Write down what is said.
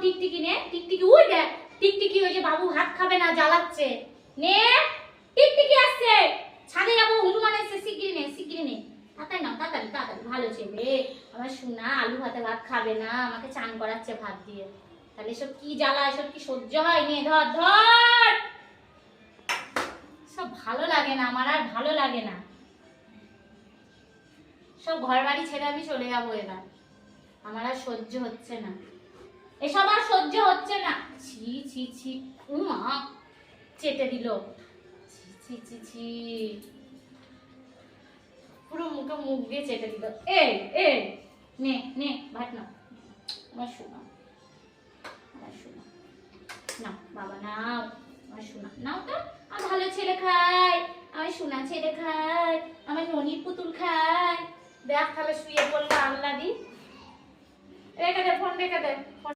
টিকটিকি নে, টিকটিকি ওই দেখ, টিকটিকি ওই যে বাবু ভাত খাবে না জ্বালাচ্ছে। নে, টিকটিকি আসছে, ছাদে যাবো, হনুমান এসে, শিগগিরি নে, শিগগিরি নে। তাড়াতাড়ি নাও, তাড়াতাড়ি তাড়াতাড়ি। ভালো ছেলে আমার সোনা, আলু ভাতে ভাত খাবে না, আমাকে চান করাচ্ছে ভাত দিয়ে। তাহলে এসব কি জ্বালা, এসব কি সহ্য হয়? নে ধর ধর। সব ভালো লাগে না আমার, আর ভালো লাগে না। সব ঘর বাড়ি ছেড়ে আমি চলে যাবো এবার, আমার আর সহ্য হচ্ছে না, এসব আর সহ্য হচ্ছে না। ছি ছি ছি, মা চেটে দিল, ছি ছি ছি ছি, পুরো মুখে মুখ দিয়ে চেটে দিল। এই এই নে নে ভাত নাও, আমার শোনা, আমার শোনা, নাও বাবা নাও, আমার শোনা নাও তো। আমার ভালো ছেলে খায়, আমার সোনা ছেলে খায়, আমার ননির পুতুল খায়। দেখ তাহলে শুয়ে পড়লো আল্লাহ দি। রেখে দে ফোন, রেখে দে।